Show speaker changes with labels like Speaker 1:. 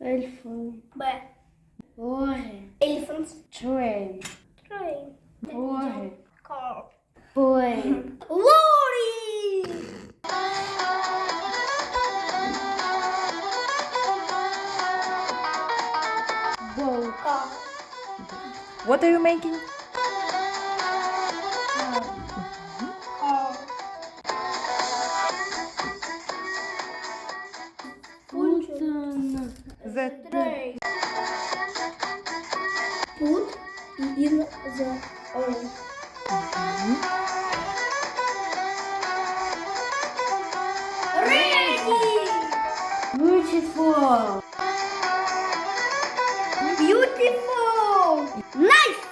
Speaker 1: Elephant.
Speaker 2: B.
Speaker 1: Boy.
Speaker 2: Elephant.
Speaker 1: Train.
Speaker 2: Train.
Speaker 1: Boy.
Speaker 2: Car.
Speaker 1: Boy.
Speaker 2: Lorry.
Speaker 1: Boat.
Speaker 2: Car.
Speaker 3: What are you making?
Speaker 2: Car.
Speaker 1: Put on
Speaker 3: The
Speaker 2: Train. Put in the oven. Ready.
Speaker 1: beautiful.
Speaker 2: Beautiful. Nice.